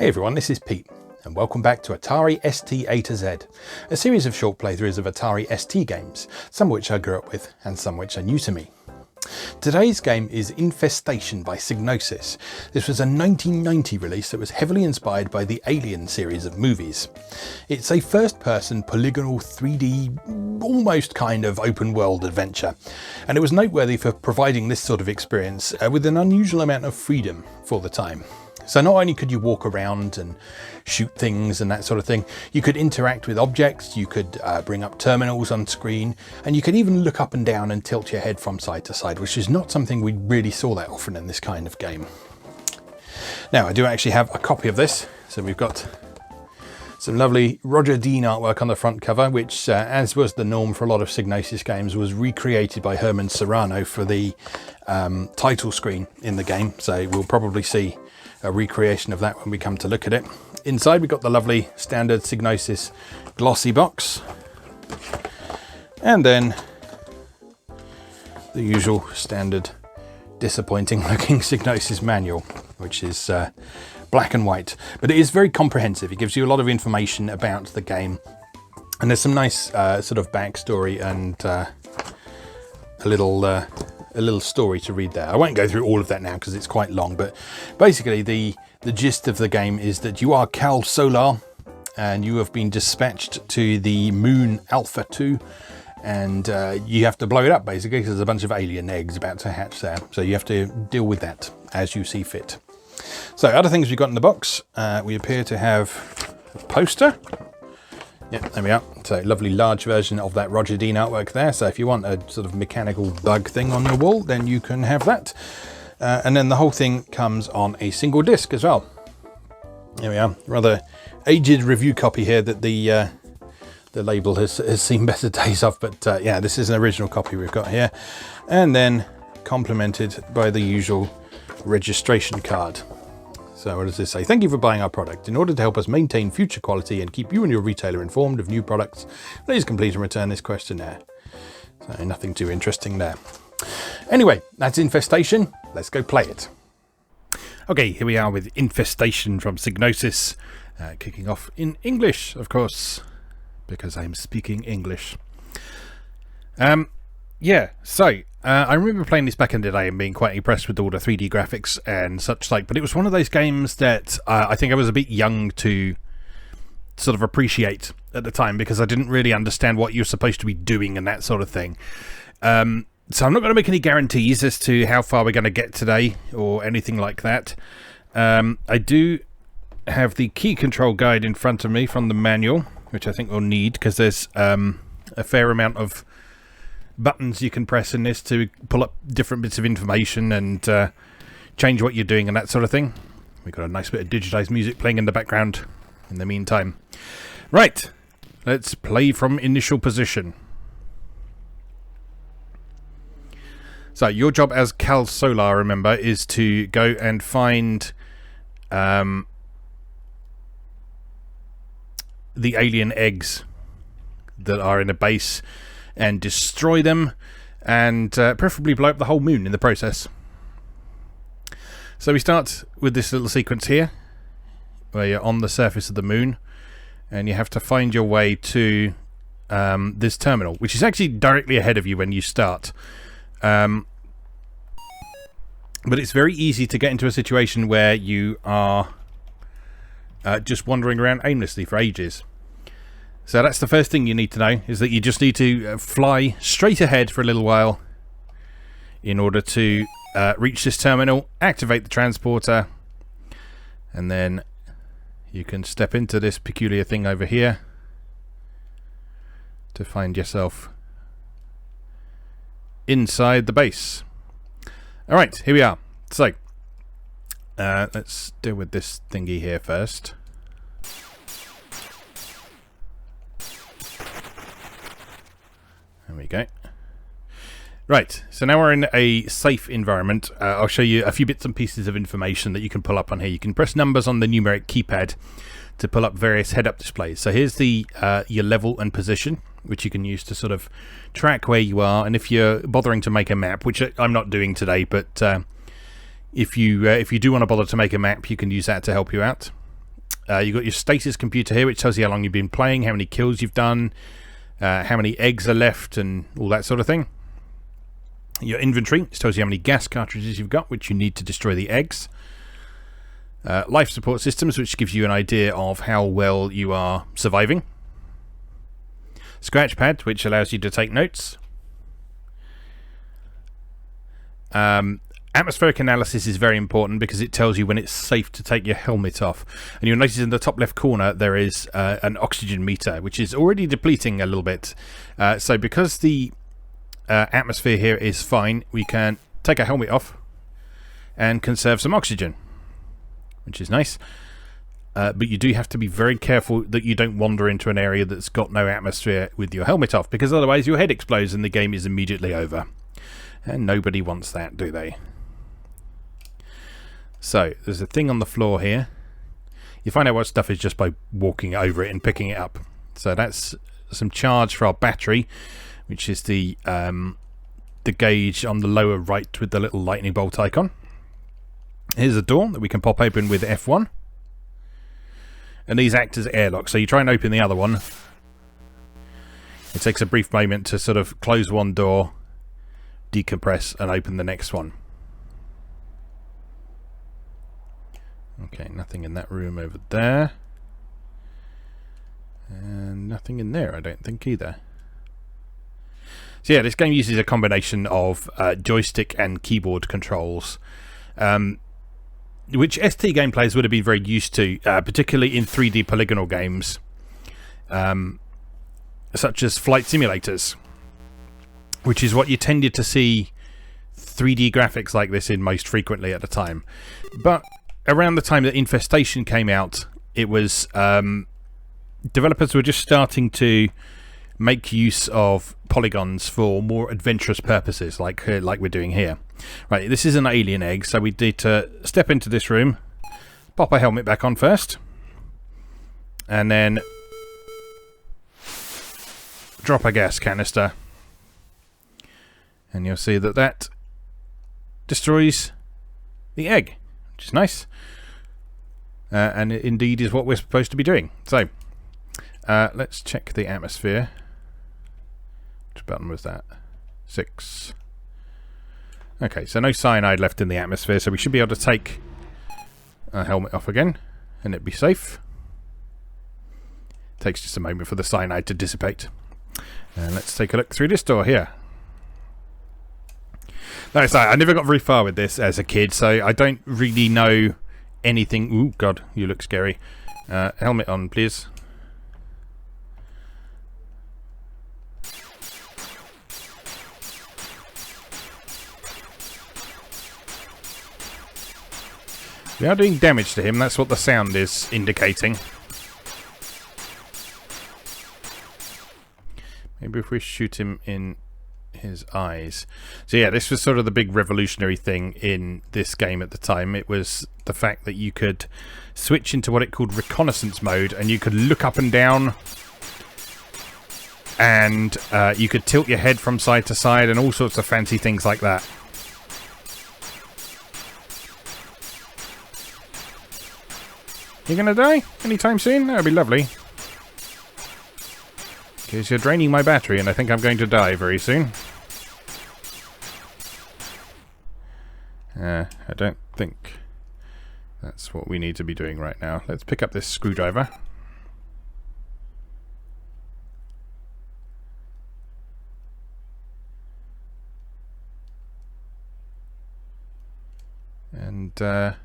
Hey everyone, this is Pete, and welcome back to Atari ST A to Z, a series of short playthroughs of Atari ST games, some which I grew up with and some which are new to me. Today's game is Infestation by Psygnosis. This was a 1990 release that was heavily inspired by the Alien series of movies. It's a first-person polygonal 3D, almost kind of open-world adventure, and it was noteworthy for providing this sort of experience with an unusual amount of freedom for the time. So not only could you walk around and shoot things and that sort of thing, you could interact with objects, you could bring up terminals on screen, and you could even look up and down and tilt your head from side to side, which is not something we really saw that often in this kind of game. Now, I do actually have a copy of this. So we've got some lovely Roger Dean artwork on the front cover, which, as was the norm for a lot of Psygnosis games, was recreated by Herman Serrano for the title screen in the game. So we'll probably see a recreation of that when we come to look at it. Inside we've got the lovely standard Psygnosis glossy box, and then the usual standard disappointing looking Psygnosis manual, which is black and white, but it is very comprehensive. It gives you a lot of information about the game, and there's some nice sort of backstory and a little story to read there. I won't go through all of that now because it's quite long, but basically the gist of the game is that you are Cal Solar and you have been dispatched to the moon Alpha 2, and you have to blow it up basically because there's a bunch of alien eggs about to hatch there. So you have to deal with that as you see fit. So other things we've got in the box, we appear to have a poster. Yep, there we are. So lovely large version of that Roger Dean artwork there. So if you want a sort of mechanical bug thing on your wall, then you can have that. And then the whole thing comes on a single disc as well. There we are. Rather aged review copy here that the label has seen better days of. But yeah, this is an original copy we've got here. And then complemented by the usual registration card. So what does this say? Thank you for buying our product. In order to help us maintain future quality and keep you and your retailer informed of new products, please complete and return this questionnaire. So nothing too interesting there. Anyway, that's Infestation. Let's go play it. Okay, here we are with Infestation from Psygnosis, kicking off in English, of course, because I'm speaking English. Yeah, so I remember playing this back in the day and being quite impressed with all the 3D graphics and such like, but it was one of those games that I think I was a bit young to sort of appreciate at the time because I didn't really understand what you're supposed to be doing and that sort of thing. So I'm not going to make any guarantees as to how far we're going to get today or anything like that. I do have the key control guide in front of me from the manual, which I think we'll need because there's a fair amount of buttons you can press in this to pull up different bits of information and change what you're doing and that sort of thing. We've got a nice bit of digitized music playing in the background in the meantime. Right, let's play from initial position. So your job as Cal Solar, remember, is to go and find the alien eggs that are in a base and destroy them, and preferably blow up the whole moon in the process. So we start with this little sequence here, where you're on the surface of the moon, and you have to find your way to this terminal, which is actually directly ahead of you when you start. But it's very easy to get into a situation where you are just wandering around aimlessly for ages. So that's the first thing you need to know, is that you just need to fly straight ahead for a little while in order to reach this terminal, activate the transporter, and then you can step into this peculiar thing over here to find yourself inside the base. Alright, here we are. So, let's deal with this thingy here first. There we go. Right, so now we're in a safe environment. I'll show you a few bits and pieces of information that you can pull up on here. You can press numbers on the numeric keypad to pull up various head-up displays. So here's the your level and position, which you can use to sort of track where you are. And if you're bothering to make a map, which I'm not doing today, but if you do want to bother to make a map, you can use that to help you out. You've got your status computer here, which tells you how long you've been playing, how many kills you've done, how many eggs are left, and all that sort of thing. Your inventory, which tells you how many gas cartridges you've got, which you need to destroy the eggs. Life support systems, which gives you an idea of how well you are surviving. Scratch pad, which allows you to take notes. Atmospheric analysis is very important because it tells you when it's safe to take your helmet off. And you'll notice in the top left corner there is an oxygen meter, which is already depleting a little bit. So because the atmosphere here is fine, we can take our helmet off and conserve some oxygen, which is nice. But you do have to be very careful that you don't wander into an area that's got no atmosphere with your helmet off, because otherwise your head explodes and the game is immediately over. And nobody wants that, do they? So, there's a thing on the floor here. You find out what stuff is just by walking over it and picking it up. So that's some charge for our battery, which is the gauge on the lower right with the little lightning bolt icon. Here's a door that we can pop open with F1. And these act as airlocks. So you try and open the other one. It takes a brief moment to sort of close one door, decompress, and open the next one. Okay, nothing in that room over there. And nothing in there, I don't think, either. So yeah, this game uses a combination of joystick and keyboard controls, which ST game players would have been very used to, particularly in 3D polygonal games, such as flight simulators, which is what you tended to see 3D graphics like this in most frequently at the time. But around the time that Infestation came out, it was developers were just starting to make use of polygons for more adventurous purposes, like we're doing here. Right, this is an alien egg, so we need to step into this room, pop our helmet back on first, and then drop a gas canister, and you'll see that that destroys the egg, which is nice, and it indeed is what we're supposed to be doing. So let's check the atmosphere. Which button was that? 6. Okay, so no cyanide left in the atmosphere, so we should be able to take our helmet off again and it'd be safe. Takes just a moment for the cyanide to dissipate. And let's take a look through this door here. No, sorry, I never got very far with this as a kid, so I don't really know anything. Ooh, God, you look scary. Helmet on, please. We are doing damage to him, that's what the sound is indicating. Maybe if we shoot him in his eyes. So yeah, this was sort of the big revolutionary thing in this game at the time. It was the fact that you could switch into what it called reconnaissance mode, and you could look up and down, and you could tilt your head from side to side and all sorts of fancy things like that. You gonna die anytime soon? That would be lovely. Because you're draining my battery and I think I'm going to die very soon. I don't think that's what we need to be doing right now. Let's pick up this screwdriver. And yeah,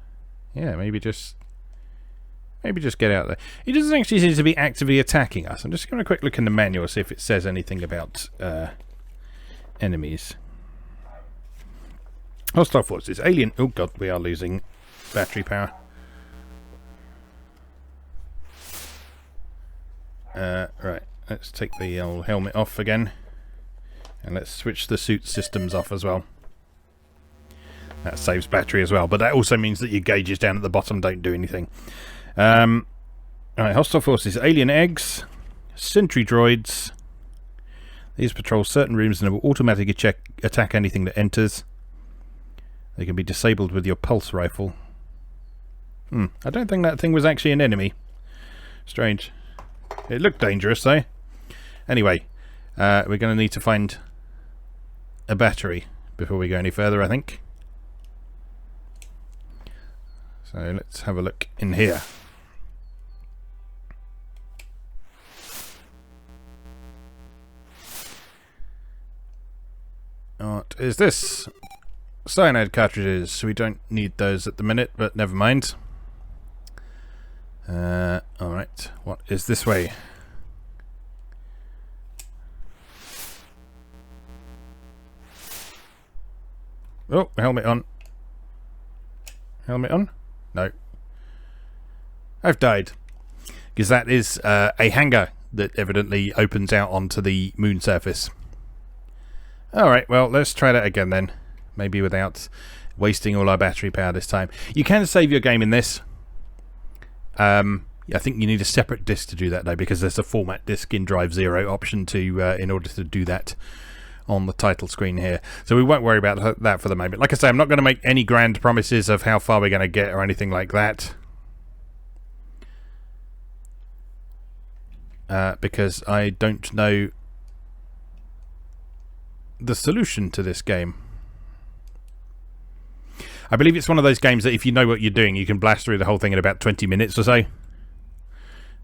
maybe just get out there. He doesn't actually seem to be actively attacking us. I'm just going to quick look in the manual, see if it says anything about enemies. Hostile forces. Alien. Oh god, we are losing battery power. Right, let's take the old helmet off again. And let's switch the suit systems off as well. That saves battery as well, but that also means that your gauges down at the bottom don't do anything. Alright, hostile forces, alien eggs, sentry droids. These patrol certain rooms and will automatically attack anything that enters. They can be disabled with your pulse rifle. I don't think that thing was actually an enemy. Strange. It looked dangerous though. Anyway, we're going to need to find a battery before we go any further, I think. So let's have a look in here. What is this? Cyanide cartridges. We don't need those at the minute, but never mind. Alright, what is this way? Oh, helmet on. Helmet on? No. I've died. Because that is a hangar that evidently opens out onto the moon surface. Alright, well, let's try that again then. Maybe without wasting all our battery power this time. You can save your game in this. I think you need a separate disk to do that though, because there's a format disk in Drive 0 option to in order to do that on the title screen here. So we won't worry about that for the moment. Like I say, I'm not going to make any grand promises of how far we're going to get or anything like that. Because I don't know the solution to this game. I believe it's one of those games that if you know what you're doing, you can blast through the whole thing in about 20 minutes or so.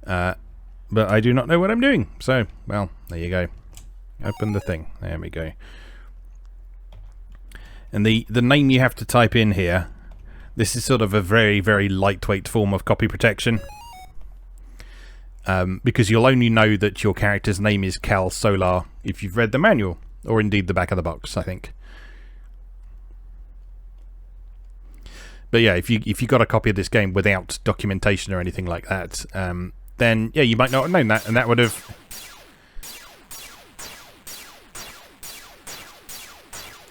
But I do not know what I'm doing. So, well, there you go. Open the thing. There we go. And the name you have to type in here, this is sort of a very, very lightweight form of copy protection. Because you'll only know that your character's name is Cal Solar if you've read the manual. Or indeed the back of the box, I think. But yeah, if you got a copy of this game without documentation or anything like that, then yeah, you might not have known that, and that would have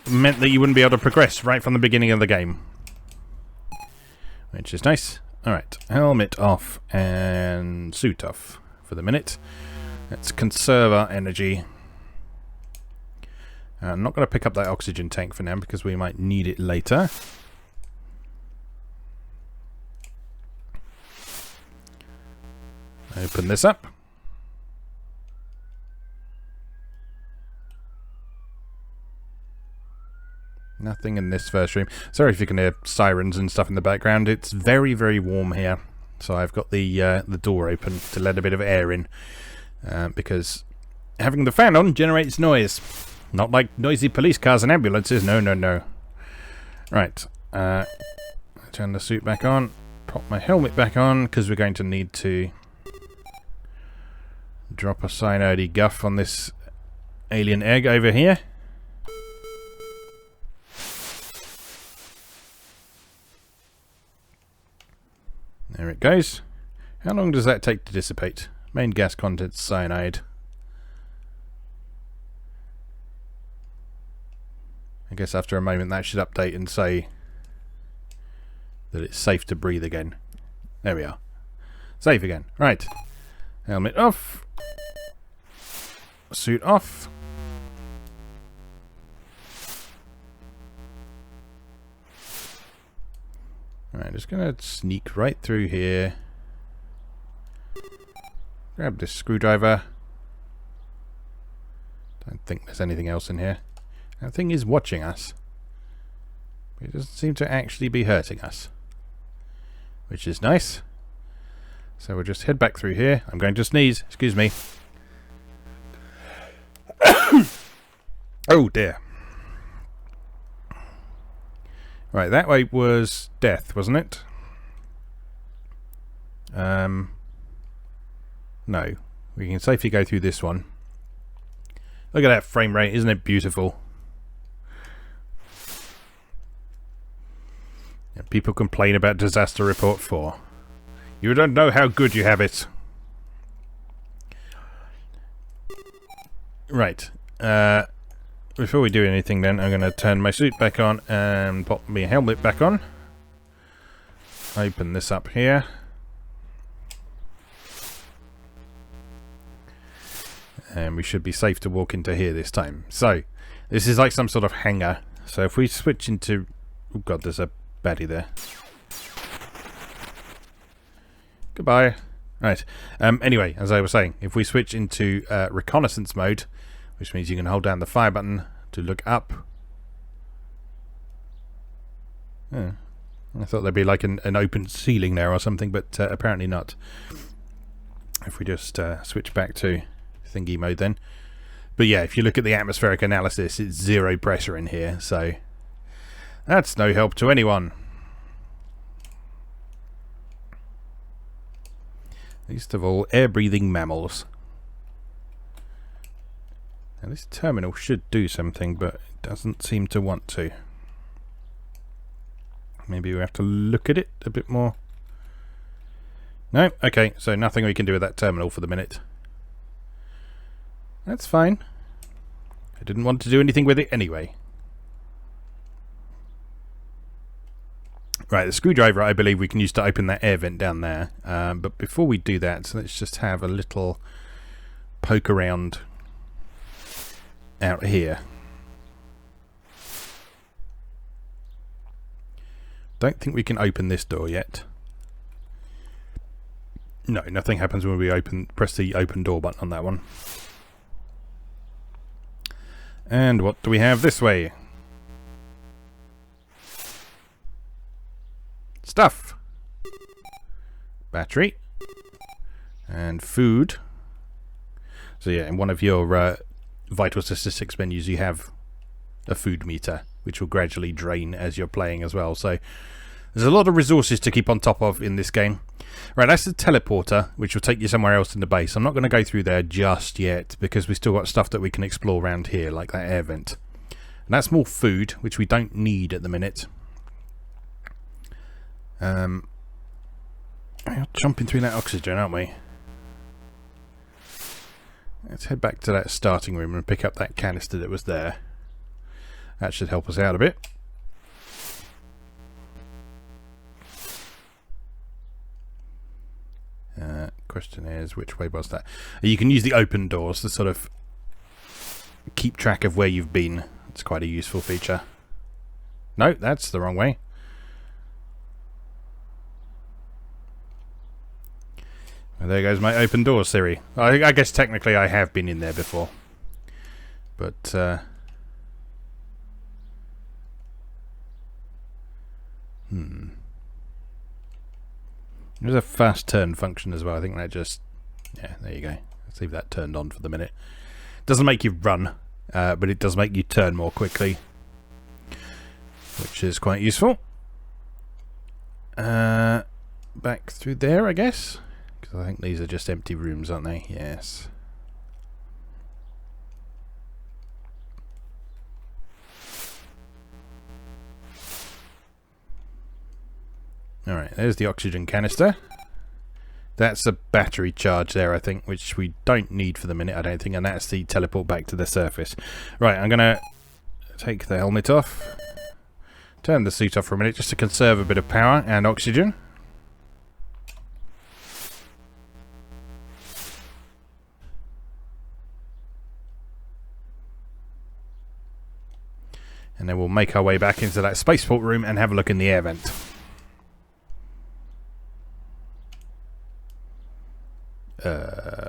meant that you wouldn't be able to progress right from the beginning of the game. Which is nice. Alright, helmet off and suit off for the minute. Let's conserve our energy. I'm not going to pick up that oxygen tank for now because we might need it later. Open this up. Nothing in this first room. Sorry if you can hear sirens and stuff in the background. It's very, very warm here. So I've got the door open to let a bit of air in. Because having the fan on generates noise. Not like noisy police cars and ambulances. No, no, no. Right. Turn the suit back on. Pop my helmet back on because we're going to need to drop a cyanide guff on this alien egg over here. There it goes. How long does that take to dissipate? Main gas contents cyanide. I guess after a moment that should update and say that it's safe to breathe again. There we are. Safe again. Right. Helmet off. Suit off. Alright, just going to sneak right through here. Grab this screwdriver. Don't think there's anything else in here. That thing is watching us. It doesn't seem to actually be hurting us. Which is nice. So we'll just head back through here. I'm going to sneeze. Excuse me. Oh dear. Right, that way was death, wasn't it? No. We can safely go through this one. Look at that frame rate, isn't it beautiful? And people complain about Disaster Report 4. You don't know how good you have it. Right. Before we do anything then, I'm going to turn my suit back on and pop my helmet back on. Open this up here. And we should be safe to walk into here this time. So, this is like some sort of hangar. So if we switch into... Oh god, there's a baddie there. Goodbye. Right. Anyway, as I was saying, if we switch into reconnaissance mode, which means you can hold down the fire button to look up. Oh, I thought there'd be like an open ceiling there or something, but apparently not. If we just switch back to thingy mode then. But yeah, if you look at the atmospheric analysis, it's 0 pressure in here, so that's no help to anyone. Least of all, air-breathing mammals. Now this terminal should do something, but it doesn't seem to want to. Maybe we have to look at it a bit more. No? Okay, so nothing we can do with that terminal for the minute. That's fine. I didn't want to do anything with it anyway. Right, the screwdriver I believe we can use to open that air vent down there. But before we do that, let's just have a little poke around out here. Don't think we can open this door yet. No, nothing happens when we press the open door button on that one. And what do we have this way? Stuff. Battery. And food. So yeah, in one of your vital statistics menus you have a food meter, which will gradually drain as you're playing as well. So there's a lot of resources to keep on top of in this game. Right, that's the teleporter, which will take you somewhere else in the base. I'm not going to go through there just yet, because we've still got stuff that we can explore around here, like that air vent. And that's more food, which we don't need at the minute. We're jumping through that oxygen, aren't we? Let's head back to that starting room and pick up that canister that was there. That should help us out a bit. Question is, which way was that? You can use the open doors to sort of keep track of where you've been. It's quite a useful feature. No, that's the wrong way. Well, there goes my open doors theory. I guess technically I have been in there before. But, There's a fast turn function as well. I think that just... Yeah, there you go. Let's leave that turned on for the minute. Doesn't make you run, but it does make you turn more quickly, which is quite useful. Back through there, I guess. Because I think these are just empty rooms, aren't they? Yes. Alright, there's the oxygen canister. That's a battery charge there, I think, which we don't need for the minute, I don't think, and that's the teleport back to the surface. Right, I'm going to take the helmet off. Turn the suit off for a minute just to conserve a bit of power and oxygen. And then we'll make our way back into that spaceport room and have a look in the air vent.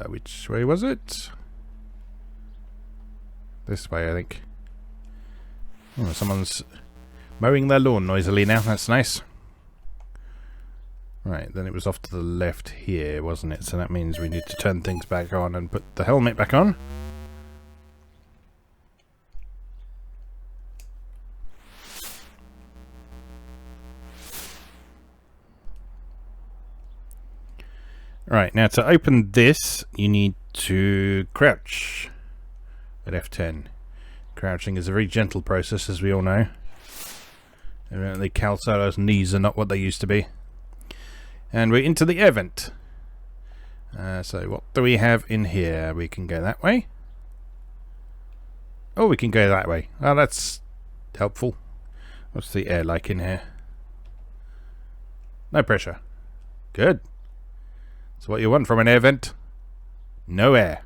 Which way was it? This way, I think. Oh, someone's mowing their lawn noisily now. That's nice. Right, then it was off to the left here, wasn't it? So that means we need to turn things back on and put the helmet back on. Right, now to open this, you need to crouch at F10. Crouching is a very gentle process, as we all know. Evidently, Cal Solo's knees are not what they used to be. And we're into the air vent. So what do we have in here? We can go that way. Oh, we can go that way. Oh, that's helpful. What's the air like in here? No pressure. Good. So what you want from an air vent? No air.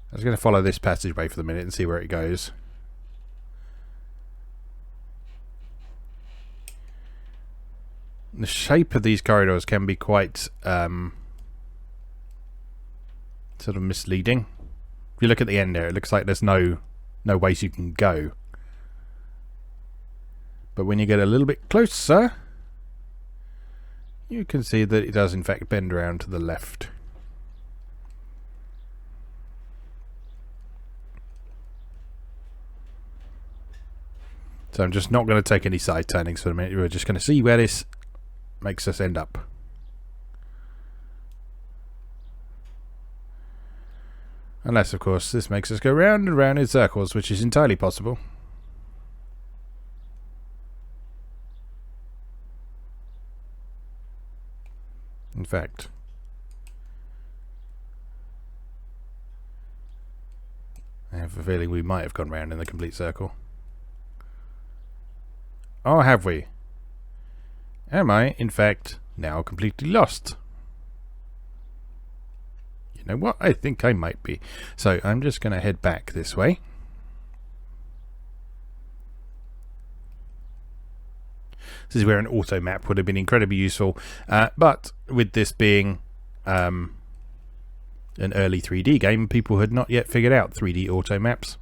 I was going to follow this passageway for the minute and see where it goes. The shape of these corridors can be quite sort of misleading. If you look at the end there, it looks like there's no ways you can go. But when you get a little bit closer, you can see that it does in fact bend around to the left. So I'm just not going to take any side turnings for a minute. We're just going to see where this makes us end up. Unless, of course, this makes us go round and round in circles, which is entirely possible. In fact, I have a feeling we might have gone round in the complete circle. Or have we? Am I, in fact, now completely lost? You know what? I think I might be. So I'm just going to head back this way. This is where an auto map would have been incredibly useful. But with this being an early 3D game, people had not yet figured out 3D auto maps.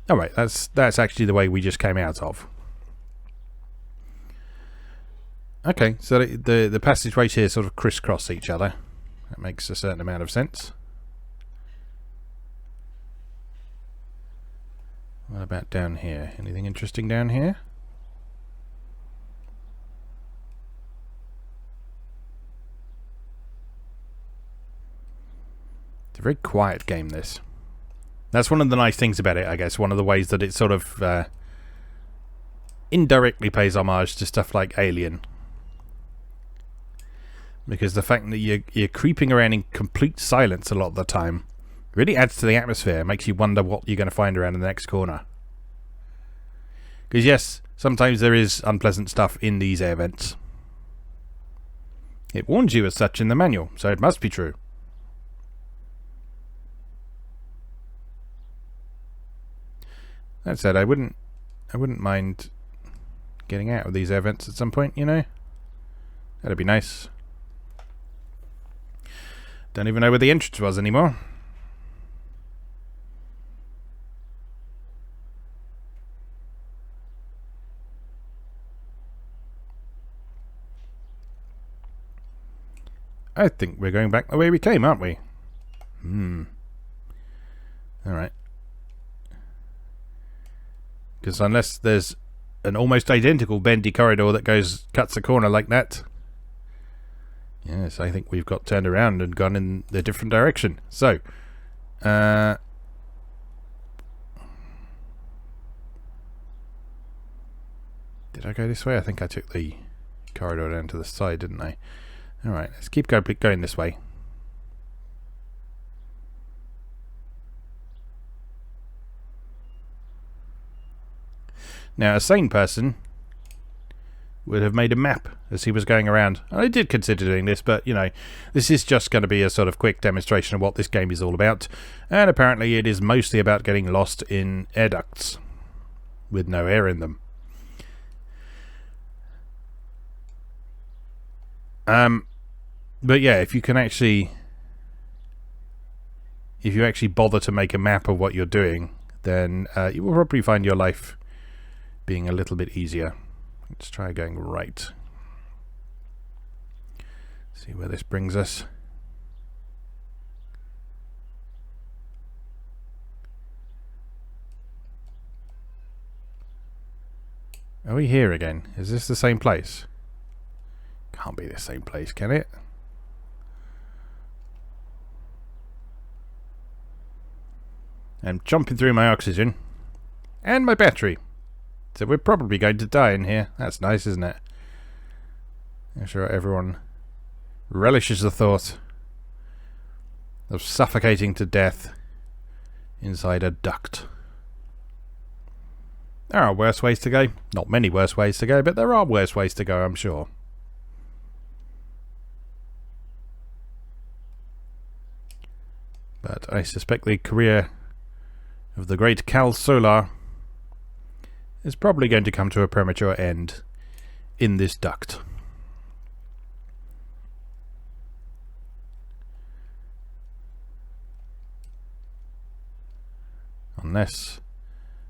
Alright, that's actually the way we just came out of. Okay, so the passageways here sort of crisscross each other. That makes a certain amount of sense. What about down here? Anything interesting down here? It's a very quiet game, this. That's one of the nice things about it, I guess. One of the ways that it sort of indirectly pays homage to stuff like Alien. Because the fact that you're creeping around in complete silence a lot of the time really adds to the atmosphere. Makes you wonder what you're going to find around in the next corner. Because yes, sometimes there is unpleasant stuff in these air vents. It warns you as such in the manual, so it must be true. That said, I wouldn't mind getting out of these air vents at some point, you know? That'd be nice. Don't even know where the entrance was anymore. I think we're going back the way we came, aren't we? Alright. Because unless there's an almost identical bendy corridor that cuts a corner like that. Yes, I think we've got turned around and gone in the different direction. So, did I go this way? I think I took the corridor down to the side, didn't I? Alright, let's keep going this way. Now, a sane person would have made a map as he was going around. I did consider doing this, but, you know, this is just going to be a sort of quick demonstration of what this game is all about. And apparently it is mostly about getting lost in air ducts with no air in them. But yeah, if you actually bother to make a map of what you're doing, then you will probably find your life being a little bit easier. Let's try going right. See where this brings us. Are we here again? Is this the same place? Can't be the same place, can it? I'm chomping through my oxygen and my battery. So we're probably going to die in here. That's nice, isn't it? I'm sure everyone relishes the thought of suffocating to death inside a duct. There are worse ways to go. Not many worse ways to go, but there are worse ways to go, I'm sure. But I suspect the career of the great Cal Solar is probably going to come to a premature end in this duct. Unless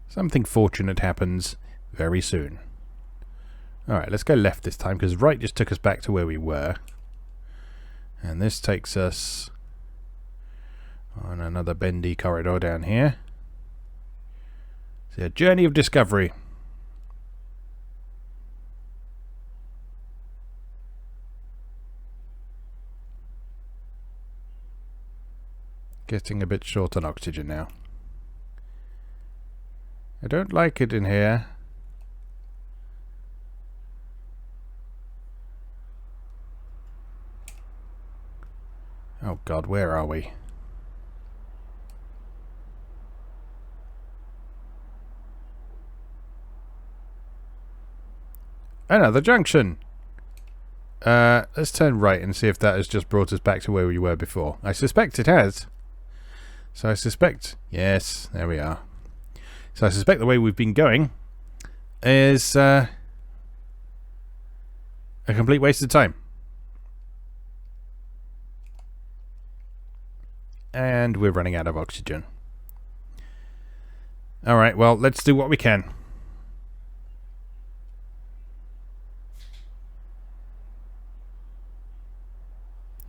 something fortunate happens very soon. Alright, let's go left this time, because right just took us back to where we were. And this takes us on another bendy corridor down here. It's a journey of discovery. Getting a bit short on oxygen now. I don't like it in here. Oh God, where are we? Another junction! Let's turn right and see if that has just brought us back to where we were before. I suspect it has. So I suspect... Yes, there we are. So I suspect the way we've been going is a complete waste of time. And we're running out of oxygen. Alright, well, let's do what we can.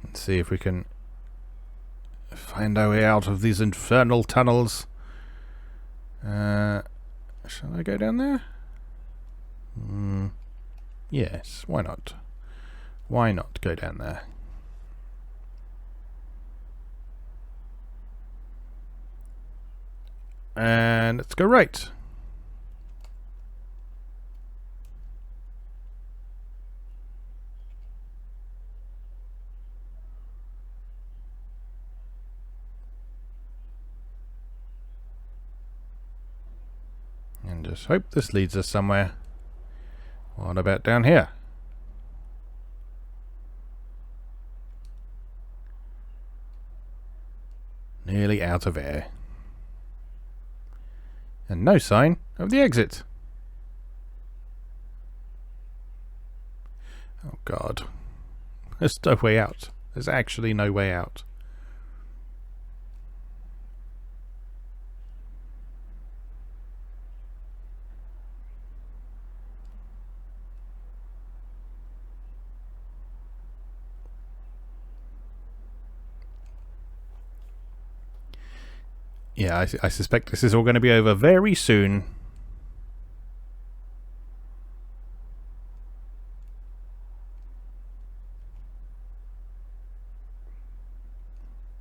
Let's see if we can find our way out of these infernal tunnels. Shall I go down there? Yes, why not? Why not go down there? And let's go right. And just hope this leads us somewhere. What about down here? Nearly out of air. And no sign of the exit. Oh God. There's no way out. There's actually no way out. Yeah, I suspect this is all going to be over very soon.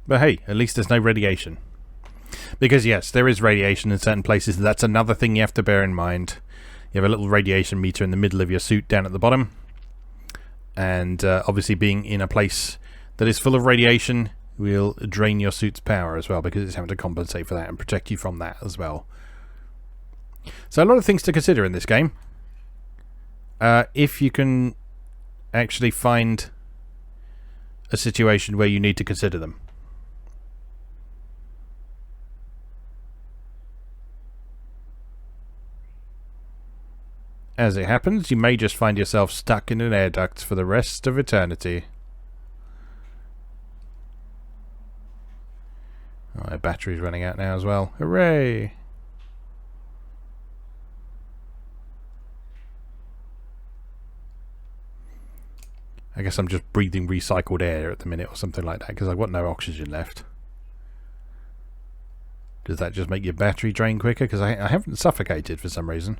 But hey, at least there's no radiation. Because yes, there is radiation in certain places. That's another thing you have to bear in mind. You have a little radiation meter in the middle of your suit down at the bottom. And obviously being in a place that is full of radiation will drain your suit's power as well, because it's having to compensate for that and protect you from that as well. So a lot of things to consider in this game. If you can actually find a situation where you need to consider them. As it happens, you may just find yourself stuck in an air duct for the rest of eternity. Oh, my battery's running out now as well. Hooray! I guess I'm just breathing recycled air at the minute or something like that, because I've got no oxygen left. Does that just make your battery drain quicker? Because I haven't suffocated for some reason.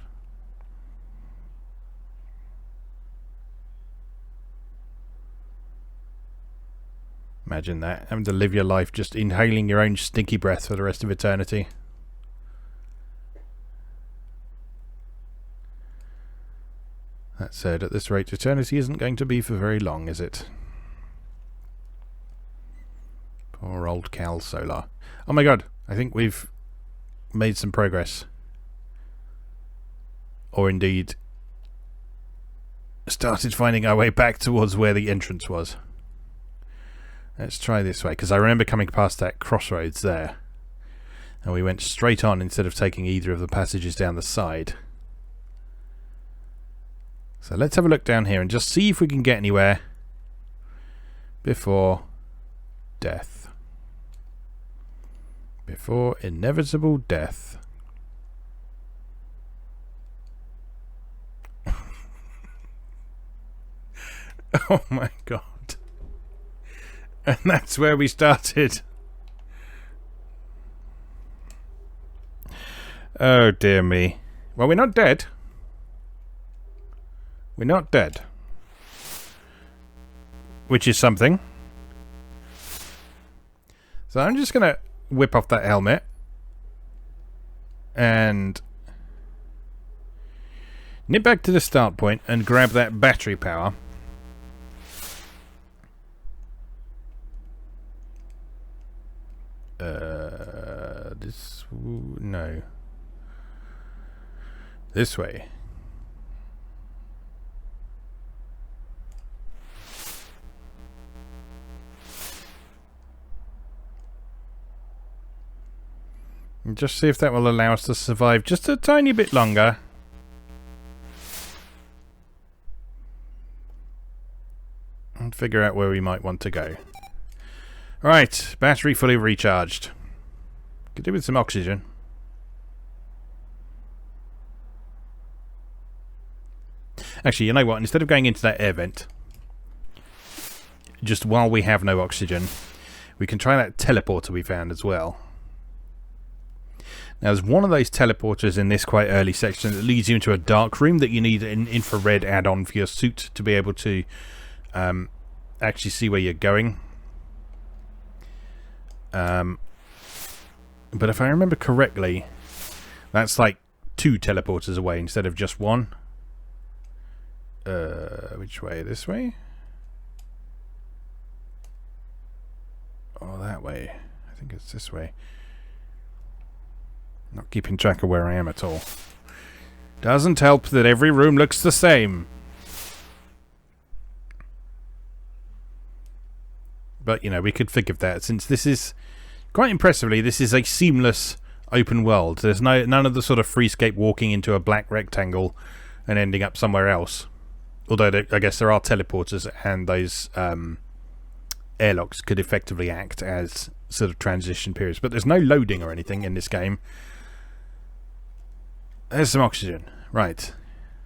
Imagine that, having to live your life just inhaling your own stinky breath for the rest of eternity. That said, at this rate, eternity isn't going to be for very long, is it? Poor old Cal Solar. Oh my God, I think we've made some progress. Or indeed, started finding our way back towards where the entrance was. Let's try this way, because I remember coming past that crossroads there. And we went straight on instead of taking either of the passages down the side. So let's have a look down here and just see if we can get anywhere before death. Before inevitable death. Oh my god. And that's where we started. Oh dear me. Well, we're not dead. We're not dead. Which is something. So I'm just going to whip off that helmet. And nip back to the start point and grab that battery power. No. This way. And just see if that will allow us to survive just a tiny bit longer. And figure out where we might want to go. Right, battery fully recharged. Could do with some oxygen. Actually, you know what? Instead of going into that air vent, just while we have no oxygen, we can try that teleporter we found as well. Now, there's one of those teleporters in this quite early section that leads you into a dark room that you need an infrared add-on for your suit to be able to actually see where you're going. But if I remember correctly, that's like 2 teleporters away instead of just 1. Which way? This way? Or that way? I think it's this way. Not keeping track of where I am at all. Doesn't help that every room looks the same. But, you know, we could forgive that since this is... Quite impressively, this is a seamless open world. There's none of the sort of freescape walking into a black rectangle and ending up somewhere else. Although I guess there are teleporters and those airlocks could effectively act as sort of transition periods. But there's no loading or anything in this game. There's some oxygen. Right.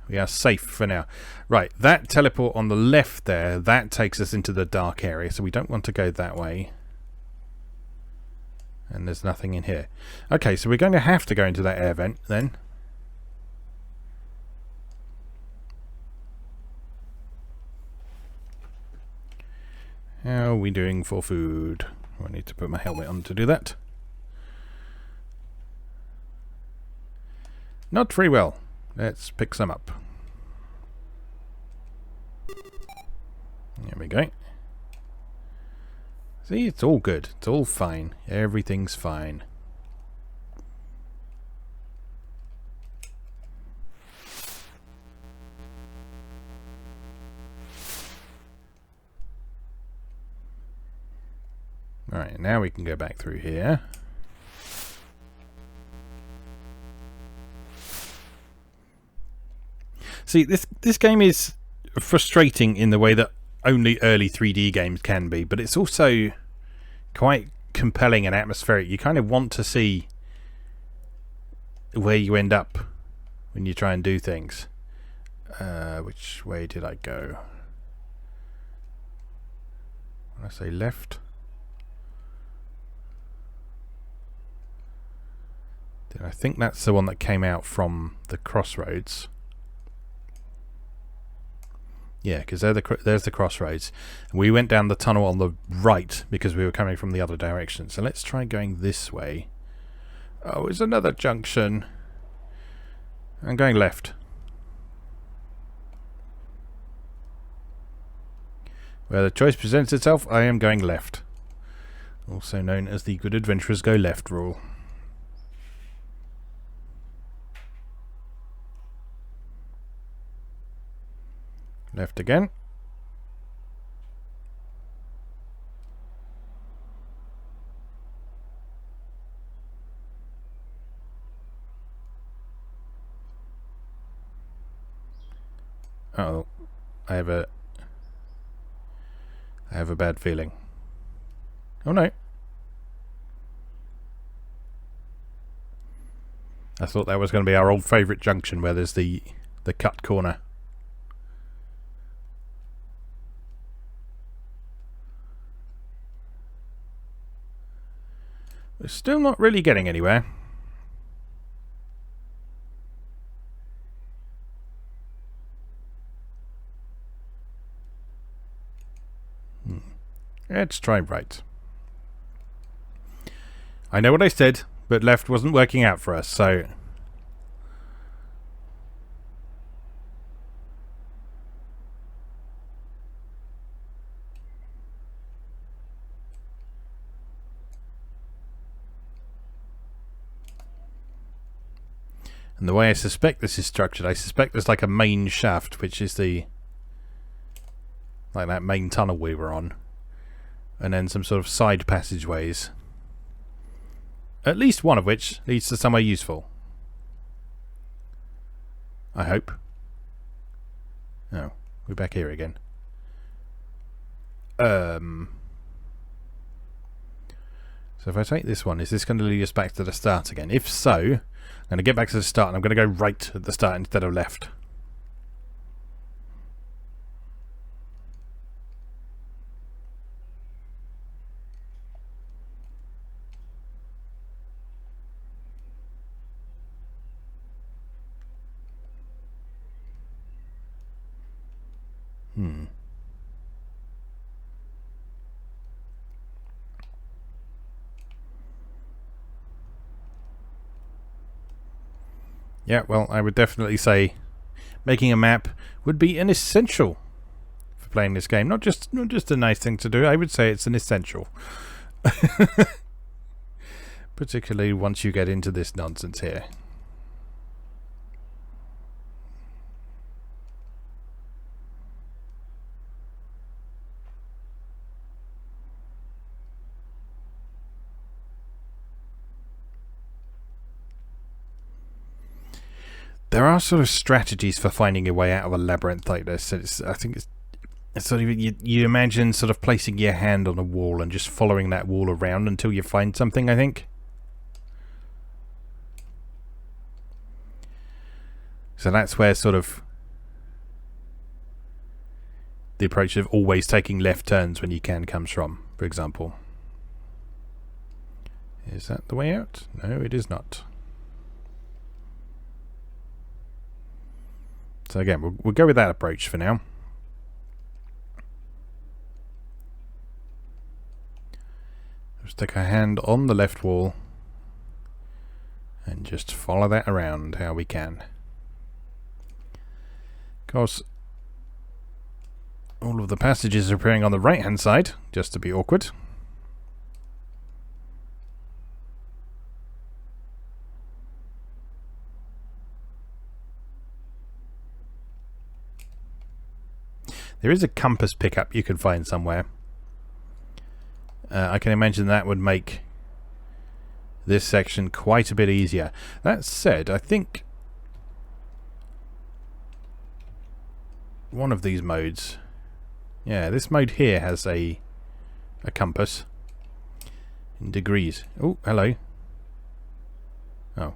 We are safe for now. Right, that teleport on the left there, that takes us into the dark area, so we don't want to go that way. And there's nothing in here. Okay, so we're going to have to go into that air vent then. How are we doing for food? I need to put my helmet on to do that. Not very well. Let's pick some up. There we go. See, it's all good. It's all fine. Everything's fine. Alright, now we can go back through here. See, this game is frustrating in the way that only early 3D games can be, but it's also quite compelling and atmospheric. You kind of want to see where you end up when you try and do things. Which way did I go? When I say left, then I think that's the one that came out from the crossroads. Yeah, because there's the crossroads. We went down the tunnel on the right because we were coming from the other direction. So let's try going this way. Oh, it's another junction. I'm going left. Where the choice presents itself, I am going left. Also known as the good adventurers go left rule. Left again. Uh-oh. I have a bad feeling. Oh no. I thought that was going to be our old favourite junction where there's the cut corner. We're still not really getting anywhere. Let's try right. I know what I said, but left wasn't working out for us, so... And the way I suspect this is structured, I suspect there's like a main shaft, which is the... like that main tunnel we were on. And then some sort of side passageways. At least one of which leads to somewhere useful. I hope. Oh, we're back here again. So if I take this one, is this going to lead us back to the start again? If so, I'm going to get back to the start and I'm going to go right at the start instead of left. Yeah, well, I would definitely say making a map would be an essential for playing this game. Not just a nice thing to do. I would say it's an essential. Particularly once you get into this nonsense here. There are sort of strategies for finding your way out of a labyrinth like this. I think it's sort of you imagine sort of placing your hand on a wall and just following that wall around until you find something, I think. So that's where sort of the approach of always taking left turns when you can comes from, for example. Is that the way out? No, it is not. So again, we'll go with that approach for now. Stick our hand on the left wall and just follow that around how we can. Of course, all of the passages are appearing on the right hand side, just to be awkward. There is a compass pickup you can find somewhere. I can imagine that would make this section quite a bit easier. That said, I think one of these modes... Yeah, this mode here has a compass in degrees. Oh, hello. Oh.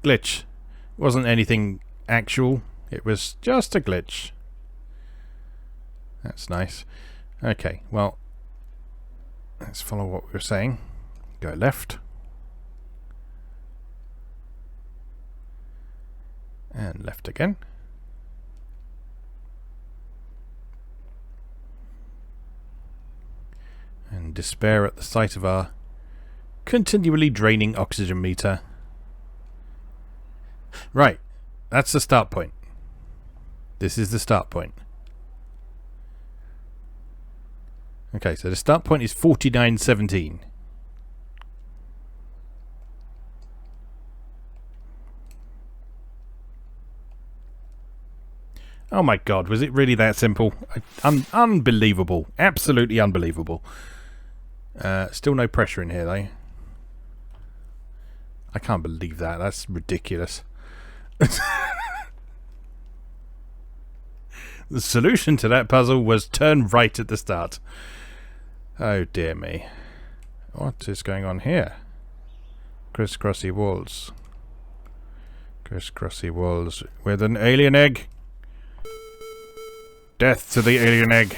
Glitch. Wasn't anything actual. It was just a glitch. That's nice. Okay, well, let's follow what we were saying. Go left. And left again. And despair at the sight of our continually draining oxygen meter. Right, that's the start point. This is the start point. Okay, so the start point is 4917. Oh my god, was it really that simple? Unbelievable. Absolutely unbelievable. Still no pressure in here though. I can't believe that. That's ridiculous. The solution to that puzzle was turn right at the start. Oh dear me. What is going on here? Crisscrossy walls. Crisscrossy walls with an alien egg. Death to the alien egg.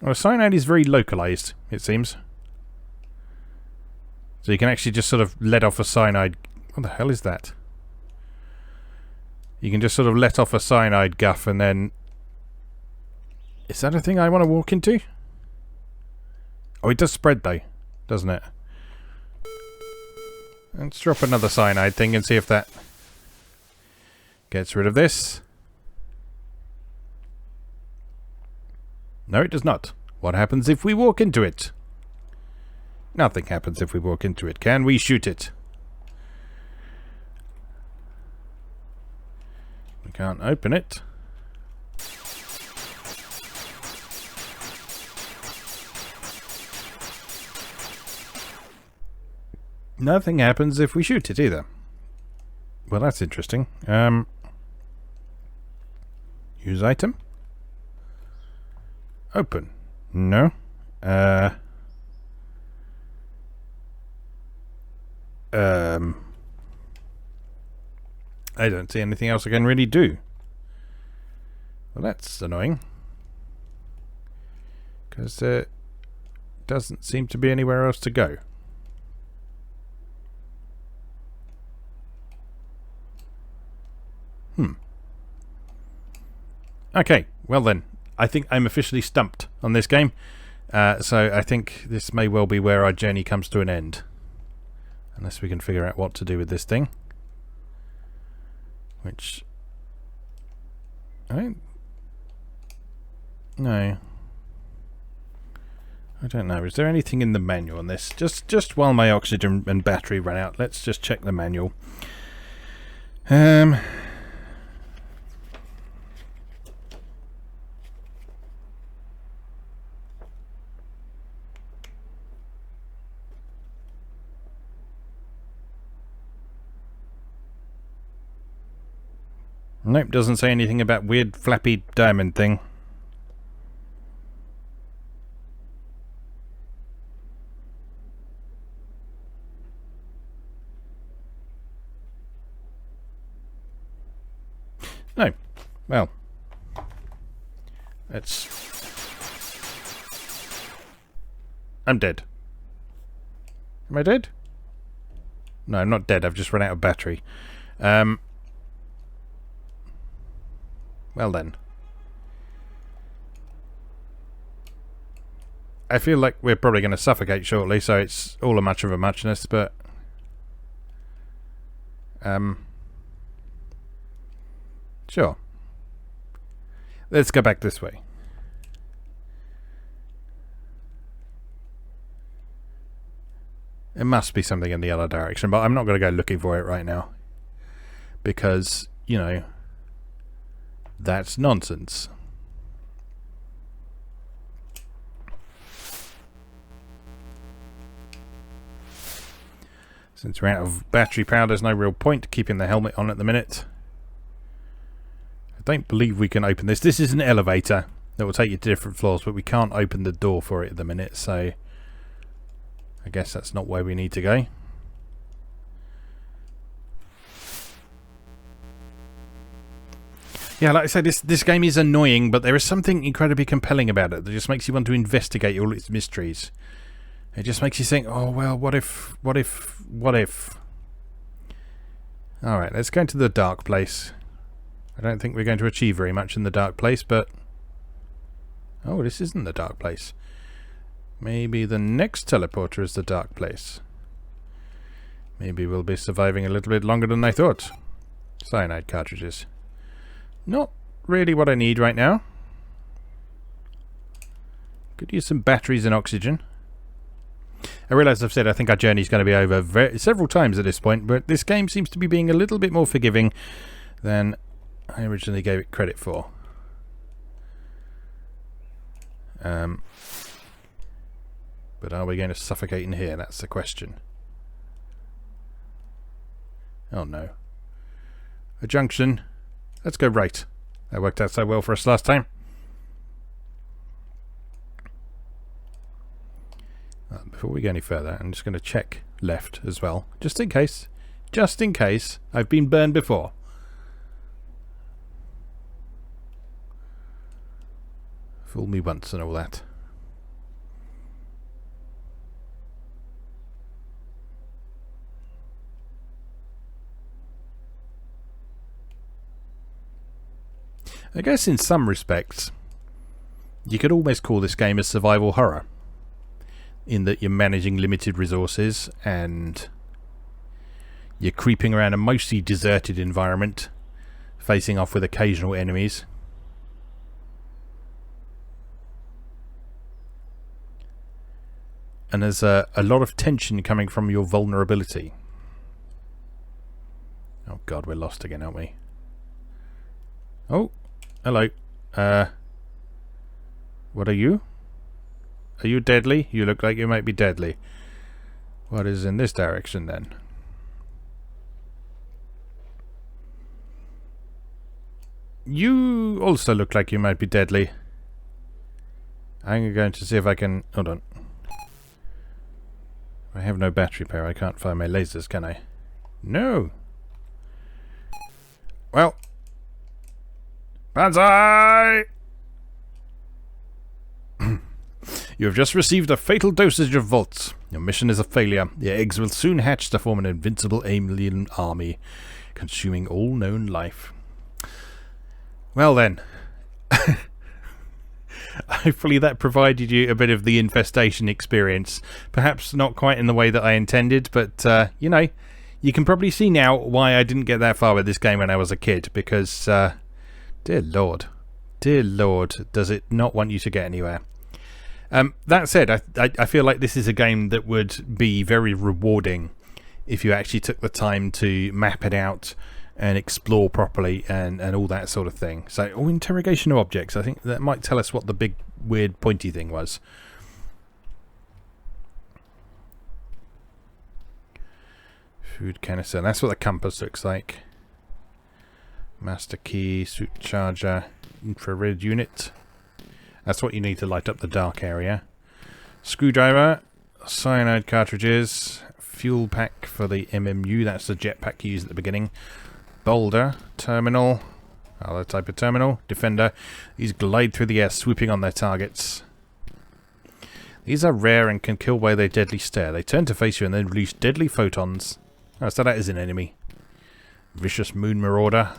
Well, cyanide is very localized, it seems. So you can actually just sort of let off a cyanide. What the hell is that? You can just sort of let off a cyanide guff and then... Is that a thing I want to walk into? Oh, it does spread though, doesn't it? Let's drop another cyanide thing and see if that gets rid of this. No, it does not. What happens if we walk into it? Nothing happens if we walk into it. Can we shoot it? We can't open it. Nothing happens if we shoot it either. Well, that's interesting. Use item. Open. No. I don't see anything else I can really do. Well, that's annoying. Because there doesn't seem to be anywhere else to go. Okay, well then. I think I'm officially stumped on this game. So I think this may well be where our journey comes to an end. Unless we can figure out what to do with this thing. Which... No. I don't know. Is there anything in the manual on this? Just while my oxygen and battery run out, let's just check the manual. Nope, doesn't say anything about weird flappy diamond thing. No. Well. I'm dead. Am I dead? No, I'm not dead. I've just run out of battery. Well then. I feel like we're probably going to suffocate shortly, so it's all a much of a muchness, but... Sure. Let's go back this way. There must be something in the other direction, but I'm not going to go looking for it right now. Because, you know... That's nonsense. Since we're out of battery power, there's no real point keeping the helmet on at the minute. I don't believe we can open this. This is an elevator that will take you to different floors, but we can't open the door for it at the minute, so I guess that's not where we need to go. Yeah, like I said, this game is annoying, but there is something incredibly compelling about it that just makes you want to investigate all its mysteries. It just makes you think, oh, well, what if... Alright, let's go into the dark place. I don't think we're going to achieve very much in the dark place, but... Oh, this isn't the dark place. Maybe the next teleporter is the dark place. Maybe we'll be surviving a little bit longer than I thought. Cyanide cartridges. Not really what I need right now. Could use some batteries and oxygen. I realise I've said I think our journey's going to be over several times at this point, but this game seems to be being a little bit more forgiving than I originally gave it credit for. But are we going to suffocate in here? That's the question. Oh no. A junction. Let's go right. That worked out so well for us last time. Before we go any further, I'm just going to check left as well, just in case. Just in case I've been burned before. Fool me once and all that. I guess in some respects, you could almost call this game a survival horror, in that you're managing limited resources and you're creeping around a mostly deserted environment, facing off with occasional enemies. And there's a lot of tension coming from your vulnerability. Oh god, we're lost again, aren't we? Oh, hello. What are you? Are you deadly? You look like you might be deadly. What is in this direction then? You also look like you might be deadly. I'm going to see if I can... Hold on. I have no battery power. I can't fire my lasers, can I? No! Well... Banzai! You have just received a fatal dosage of Volts. Your mission is a failure. The eggs will soon hatch to form an invincible alien army, consuming all known life. Well then. Hopefully that provided you a bit of the infestation experience. Perhaps not quite in the way that I intended, but, you know, you can probably see now why I didn't get that far with this game when I was a kid, because, dear Lord, does it not want you to get anywhere. That said, I feel like this is a game that would be very rewarding if you actually took the time to map it out and explore properly and all that sort of thing. So, interrogation of objects, I think that might tell us what the big weird pointy thing was. Food canister, that's what the compass looks like. Master key, suit charger, infrared unit. That's what you need to light up the dark area. Screwdriver, cyanide cartridges, fuel pack for the MMU, that's the jetpack you use at the beginning. Boulder, terminal, other type of terminal, defender. These glide through the air, swooping on their targets. These are rare and can kill by their deadly stare. They turn to face you and then release deadly photons. Oh, so that is an enemy. Vicious moon marauder.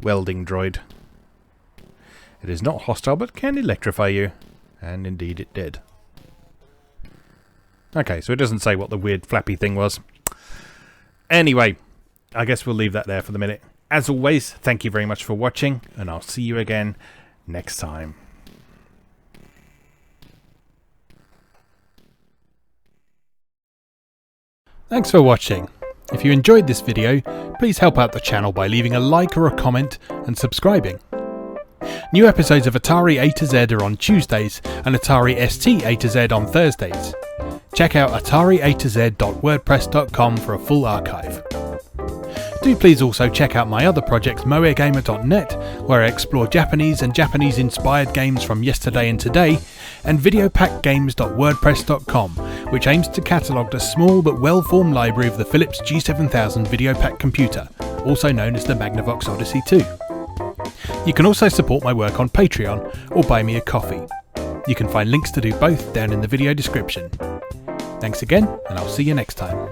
Welding droid. It is not hostile, but can electrify you. And indeed it did. Okay, so it doesn't say what the weird flappy thing was. Anyway, I guess we'll leave that there for the minute. As always, thank you very much for watching, and I'll see you again next time. Thanks for watching. If you enjoyed this video, please help out the channel by leaving a like or a comment and subscribing. New episodes of Atari A to Z are on Tuesdays and Atari ST A to Z on Thursdays. Check out atari-a-to-z.wordpress.com for a full archive. Do please also check out my other projects moegamer.net, where I explore Japanese and Japanese-inspired games from yesterday and today, and videopackgames.wordpress.com, which aims to catalogue a small but well-formed library of the Philips G7000 Videopack computer, also known as the Magnavox Odyssey 2. You can also support my work on Patreon or buy me a coffee. You can find links to do both down in the video description. Thanks again, and I'll see you next time.